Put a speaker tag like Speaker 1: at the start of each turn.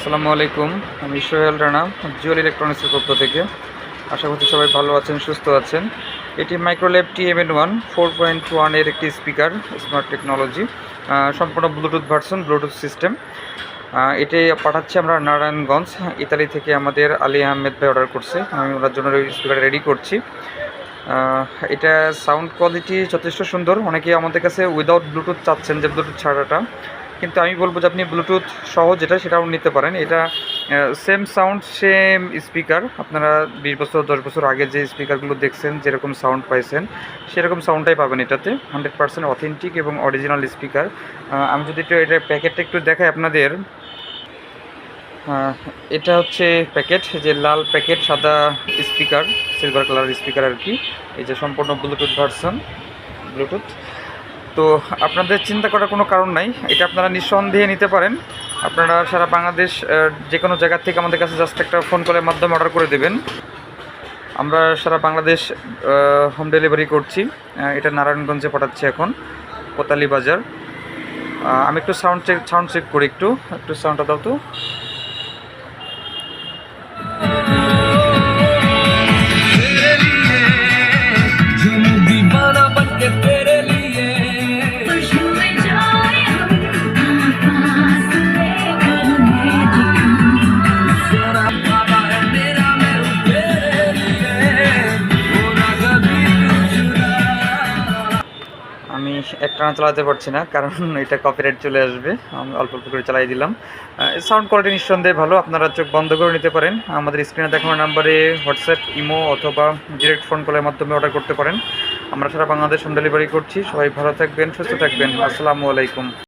Speaker 1: আসসালামু আলাইকুম। আমি সোহেল রানা, জুয়েল ইলেকট্রনিক্সের পক্ষ থেকে। আশা করছি সবাই ভালো আছেন, সুস্থ আছেন। এটি মাইক্রোল্যাব TMN1 4.1 এর একটি স্পিকার, স্মার্ট টেকনোলজি, সম্পূর্ণ ব্লুটুথ ভার্সন, ব্লুটুথ সিস্টেম। এটি পাঠাচ্ছি আমরা নারায়ণগঞ্জ, ইতালি থেকে। আমাদের আলী আহমেদ ভাই অর্ডার করছে, আমি ওনার জন্য স্পিকার রেডি করছি। এটা সাউন্ড কোয়ালিটি যথেষ্ট সুন্দর। অনেকেই আমাদের কাছে উইদাউট ব্লুটুথ চাচ্ছেন, যে ব্লুটুথ ছাড়াটা, কিন্তু আমি বলবো যে আপনি ব্লুটুথ সহ যেটা সেটাও নিতে পারেন। এটা সেম সাউন্ড, সেম স্পিকার। আপনারা 20 বছর 10 বছর আগে যে স্পিকারগুলো দেখছেন, যেরকম সাউন্ড পাইছেন, সেরকম সাউন্ডটাই পাবেন এটাতে। 100% অথেন্টিক এবং অরিজিনাল স্পিকার। আমি যদি এটার প্যাকেটটা একটু দেখাই আপনাদের। এটা হচ্ছে প্যাকেট, যে লাল প্যাকেট, সাদা স্পিকার, সিলভার কালার স্পিকার আর কি। এই যে সম্পূর্ণ ব্লুটুথ ভার্সন, ব্লুটুথ। তো আপনাদের চিন্তা করার কোনো কারণ নাই, এটা আপনারা নিঃসন্দেহে নিতে পারেন। আপনারা সারা বাংলাদেশ যে কোনো জায়গা থেকে আমাদের কাছে জাস্ট একটা ফোন কলের মাধ্যমে অর্ডার করে দেবেন। আমরা সারা বাংলাদেশ হোম ডেলিভারি করছি। এটা নারায়ণগঞ্জে পাঠাচ্ছি এখন, কোতালি বাজার। আমি একটু সাউন্ড চেক করি, একটু সাউন্ডটা দাও তো। আমি একটানা চালাতে পারছি না, কারণ এটা কপিরাইট চলে আসবে। আমি অল্প অল্প করে চালাই দিলাম। সাউন্ড কোয়ালিটি নিঃসন্দেহে ভালো। আপনারা চোখ বন্ধ করে নিতে পারেন। আমাদের স্ক্রিনে দেখানো নাম্বারে হোয়াটসঅ্যাপ, ইমো অথবা ডিরেক্ট ফোন কলের মাধ্যমে অর্ডার করতে পারেন। আমরা সারা বাংলাদেশ হোম ডেলিভারি করছি। সবাই ভালো থাকবেন, সুস্থ থাকবেন। আসসালামু আলাইকুম।